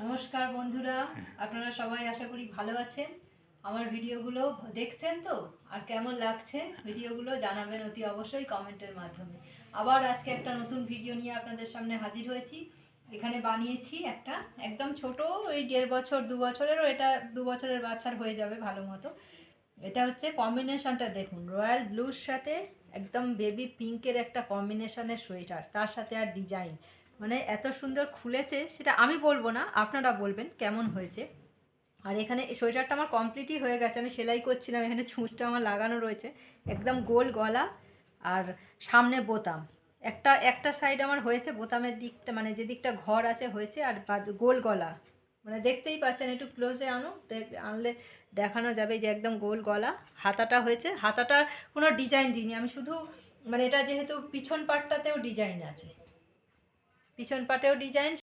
নমস্কার বন্ধুরা, আপনারা সবাই আশা করি ভালো আছেন। আমার ভিডিওগুলো দেখছেন তো? আর কেমন লাগছে ভিডিওগুলো জানাবেন অতি অবশ্যই কমেন্টের মাধ্যমে। আবার আজকে একটা নতুন ভিডিও নিয়ে আপনাদের সামনে হাজির হয়েছি। এখানে বানিয়েছি একটা একদম ছোট, ওই 1.5 বছর 2 বছরেরও, এটা 2 বছরের বাচ্চার হয়ে যাবে ভালো মতো। এটা হচ্ছে কম্বিনেশনটা দেখুন, রয়্যাল ব্লুর সাথে একদম বেবি পিঙ্কের একটা কম্বিনেশনের সোয়েটার, তার সাথে আর ডিজাইন, মানে এত সুন্দর খুলেছে সেটা আমি বলবো না, আপনারা বলবেন কেমন হয়েছে। আর এখানে এই সোয়েটারটা আমার কমপ্লিটই হয়ে গেছে, আমি সেলাই করছিলাম, এখানে ছুঁচটা আমার লাগানো রয়েছে। একদম গোল গলা আর সামনে বোতাম, একটা একটা সাইড আমার হয়েছে বোতামের দিকটা, মানে যে দিকটা ঘর আছে হয়েছে, আর গোল গলা, মানে দেখতেই পাচ্ছেন, একটু ক্লোজে আনলে দেখানো যাবে যে একদম গোল গলা। হাতাটা হয়েছে, হাতাটার কোনো ডিজাইন দিইনি আমি, শুধু মানে এটা যেহেতু পিছন পাটটাতেও ডিজাইন আছে, পিছন পাটেও ডিজাইন,